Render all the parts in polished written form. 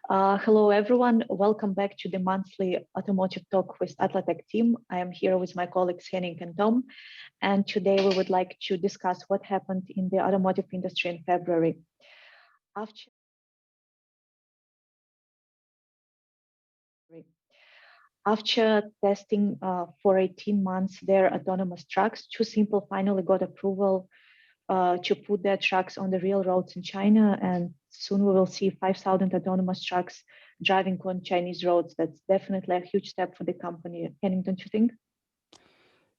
Hello, everyone. Welcome back to the monthly Automotive Talk with Atlatec team. I am here with my colleagues Henning and Tom, and today we would like to discuss what happened in the automotive industry in February. After testing for 18 months their autonomous trucks, TuSimple finally got approval to put their trucks on the real roads in China, and soon we will see 5,000 autonomous trucks driving on Chinese roads. That's definitely a huge step for the company. Henning, don't you think?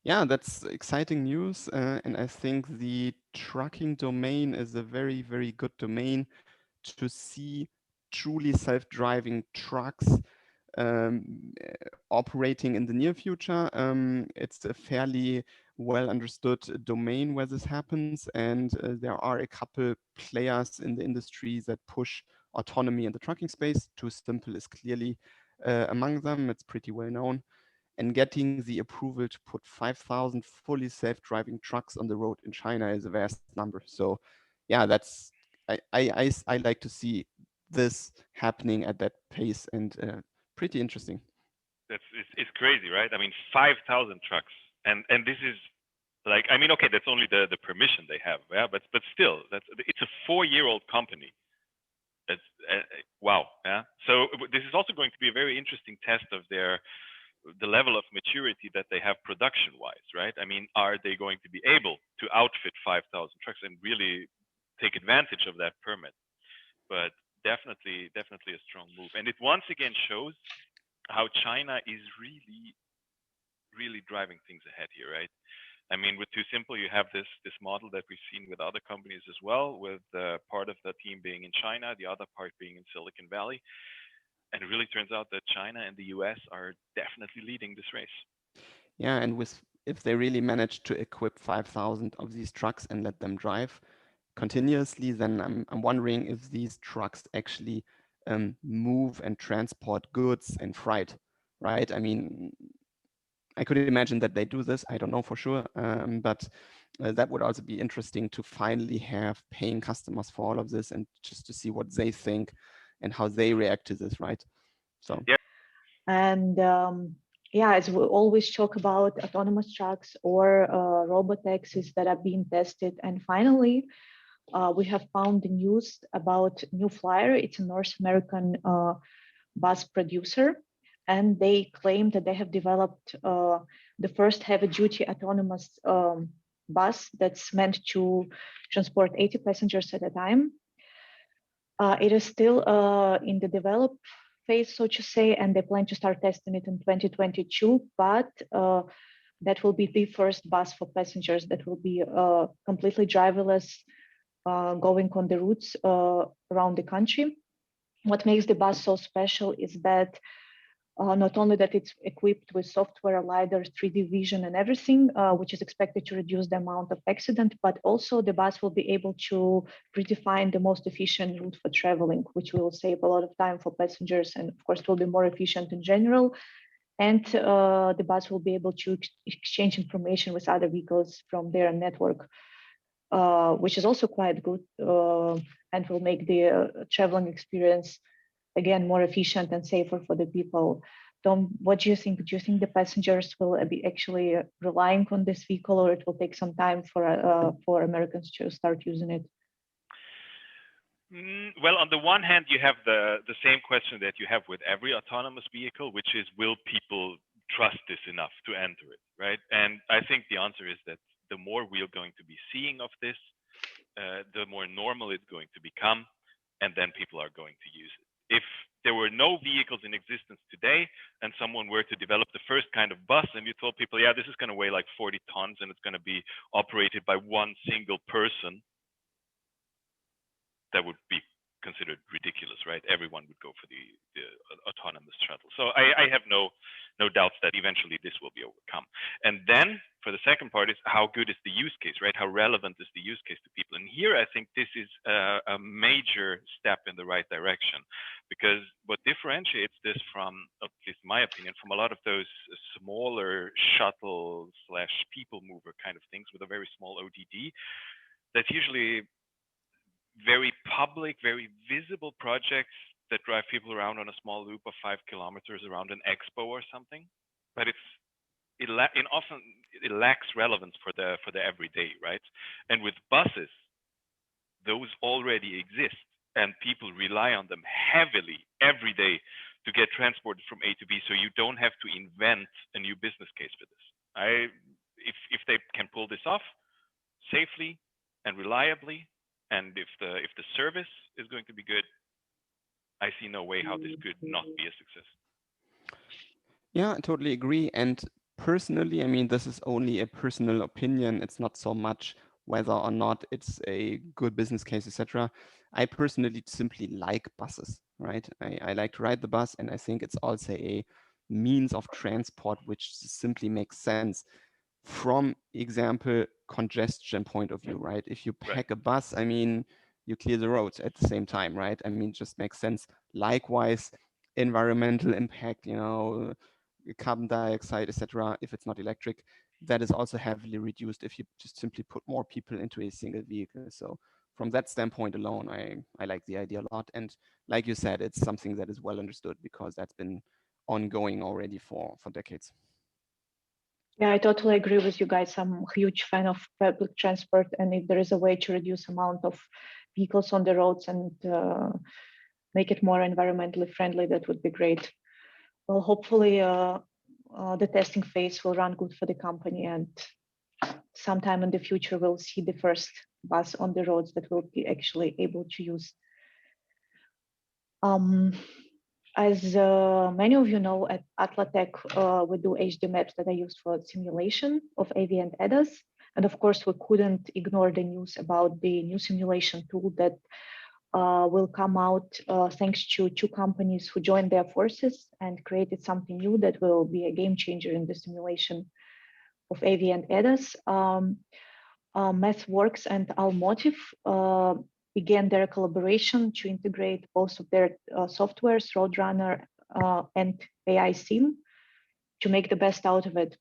Yeah, that's exciting news. And I think the trucking domain is a very, very good domain to see truly self-driving trucks operating in the near future. It's a fairly well understood domain where this happens, and there are a couple players in the industry that push autonomy in the trucking space. TuSimple is clearly among them. It's pretty well known. And getting the approval to put 5,000 fully self-driving trucks on the road in China is a vast number. So, yeah, that's I like to see this happening at that pace, and pretty interesting. It's crazy, right? I mean, 5,000 trucks, and this is like, I mean, okay, that's only the permission they have, yeah, but still, it's a 4-year-old company. That's wow, yeah. So this is also going to be a very interesting test of the level of maturity that they have production wise, right? I mean, are they going to be able to outfit 5,000 trucks and really take advantage of that permit? But definitely a strong move, and it once again shows how China is really driving things ahead here, right? I mean, with TuSimple, you have this model that we've seen with other companies as well, with part of the team being in China, the other part being in Silicon Valley, and it really turns out that China and the US are definitely leading this race. Yeah, and with if they really manage to equip 5,000 of these trucks and let them drive continuously, then I'm wondering if these trucks actually move and transport goods and freight, right? I mean, I could imagine that they do this. I don't know for sure, but that would also be interesting to finally have paying customers for all of this and just to see what they think and how they react to this, right? So Yeah. And yeah, as we always talk about autonomous trucks or robot taxis that are being tested. And finally, we have found the news about New Flyer. It's a North American bus producer, and they claim that they have developed the first heavy-duty autonomous bus that's meant to transport 80 passengers at a time. It is still in the develop phase, so to say, and they plan to start testing it in 2022, but that will be the first bus for passengers that will be completely driverless, going on the routes around the country. What makes the bus so special is that not only that it's equipped with software, LiDAR, 3D vision and everything, which is expected to reduce the amount of accident, but also the bus will be able to predefine the most efficient route for traveling, which will save a lot of time for passengers and of course will be more efficient in general. And the bus will be able to exchange information with other vehicles from their network, which is also quite good and will make the traveling experience again more efficient and safer for the people. Tom, what do you think? Do you think the passengers will be actually relying on this vehicle, or it will take some time for Americans to start using it? Well, on the one hand, you have the same question that you have with every autonomous vehicle, which is, will people trust this enough to enter it, right? And I think the answer is that the more we are going to be seeing of this, the more normal it's going to become, and then people are going to use it. If there were no vehicles in existence today and someone were to develop the first kind of bus and you told people, yeah, this is going to weigh like 40 tons and it's going to be operated by one single person, that would be considered ridiculous, right? Everyone would go for the autonomous shuttle. So I have no doubts that eventually this will be overcome. And then for the second part is, how good is the use case, right? How relevant is the use case to people? And here I think this is a major step in the right direction, because what differentiates this from, at least in my opinion, from a lot of those smaller shuttle / people mover kind of things with a very small ODD, that's usually very public, very visible projects that drive people around on a small loop of 5 kilometers around an expo or something, but often it lacks relevance for the everyday, right? And with buses, those already exist, and people rely on them heavily every day to get transported from A to B. So you don't have to invent a new business case for this. If they can pull this off safely and reliably, and if the service is going to be good, I see no way how this could not be a success. Yeah, I totally agree. And personally, I mean, this is only a personal opinion. It's not so much whether or not it's a good business case, etc. I personally simply like buses, right? I like to ride the bus, and I think it's also a means of transport which simply makes sense from example congestion point of view, right? If you Right. pack a bus, I mean, you clear the roads at the same time, right? I mean, just makes sense. Likewise, environmental impact, carbon dioxide, etc. If it's not electric, that is also heavily reduced if you just simply put more people into a single vehicle. So from that standpoint alone, I like the idea a lot. And like you said, it's something that is well understood because that's been ongoing already for decades. Yeah, I totally agree with you guys. I'm a huge fan of public transport, and if there is a way to reduce amount of vehicles on the roads and make it more environmentally friendly, that would be great. Well, hopefully, the testing phase will run good for the company, and sometime in the future, we'll see the first bus on the roads that will be actually able to use. As many of you know, at Atlatec, we do HD maps that are used for simulation of AV and ADAS. And of course, we couldn't ignore the news about the new simulation tool that will come out thanks to two companies who joined their forces and created something new that will be a game changer in the simulation of AV and ADAS. MathWorks and AImotive began their collaboration to integrate both of their softwares, Roadrunner and AI Sim, to make the best out of it.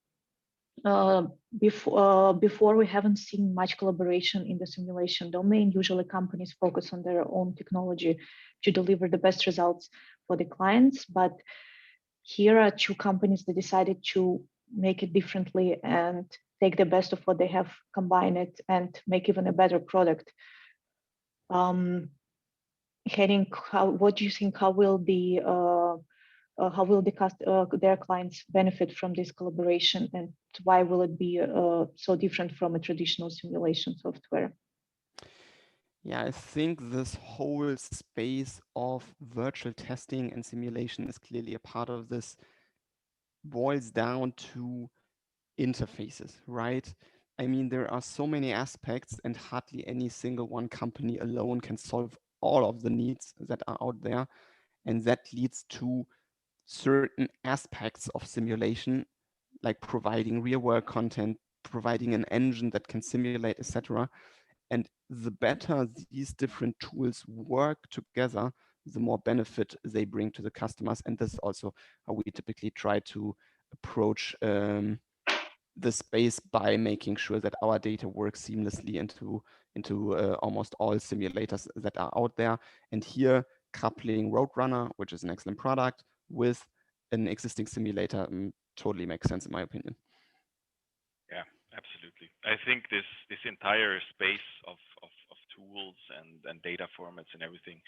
Before, we haven't seen much collaboration in the simulation domain. Usually companies focus on their own technology to deliver the best results for the clients, but here are two companies that decided to make it differently and take the best of what they have, combine it, and make even a better product. Henning, what do you think? How will their clients benefit from this collaboration, and why will it be so different from a traditional simulation software? Yeah, I think this whole space of virtual testing and simulation is clearly a part of this, boils down to interfaces, right? I mean, there are so many aspects, and hardly any single one company alone can solve all of the needs that are out there. And that leads to certain aspects of simulation, like providing real world content, providing an engine that can simulate, etc. And the better these different tools work together, the more benefit they bring to the customers. And this is also how we typically try to approach the space by making sure that our data works seamlessly into almost all simulators that are out there. And here, coupling Roadrunner, which is an excellent product, with an existing simulator totally makes sense in my opinion. Yeah, absolutely. I think this entire space of tools and data formats and everything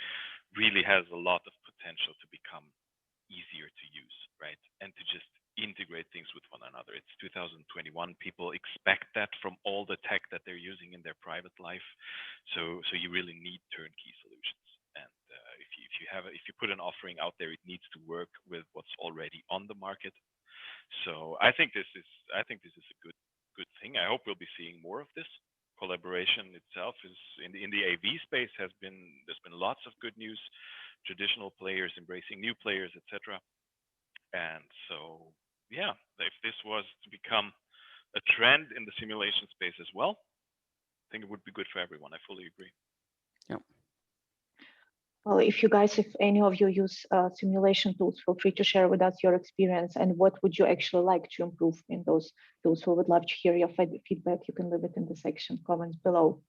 really has a lot of potential to become easier to use, right? And to just integrate things with one another. It's 2021. People expect that from all the tech that they're using in their private life. So you really need turnkey solutions. And if you put an offering out there, it needs to work with what's already on the market. So I think this is a good thing. I hope we'll be seeing more of this. Collaboration itself is in the AV space there's been lots of good news, traditional players embracing new players, etc. And so yeah, if this was to become a trend in the simulation space as well, I think it would be good for everyone. I fully agree. Yeah. Well, if any of you use simulation tools, feel free to share with us your experience and what would you actually like to improve in those tools. We would love to hear your feedback. You can leave it in the section comments below.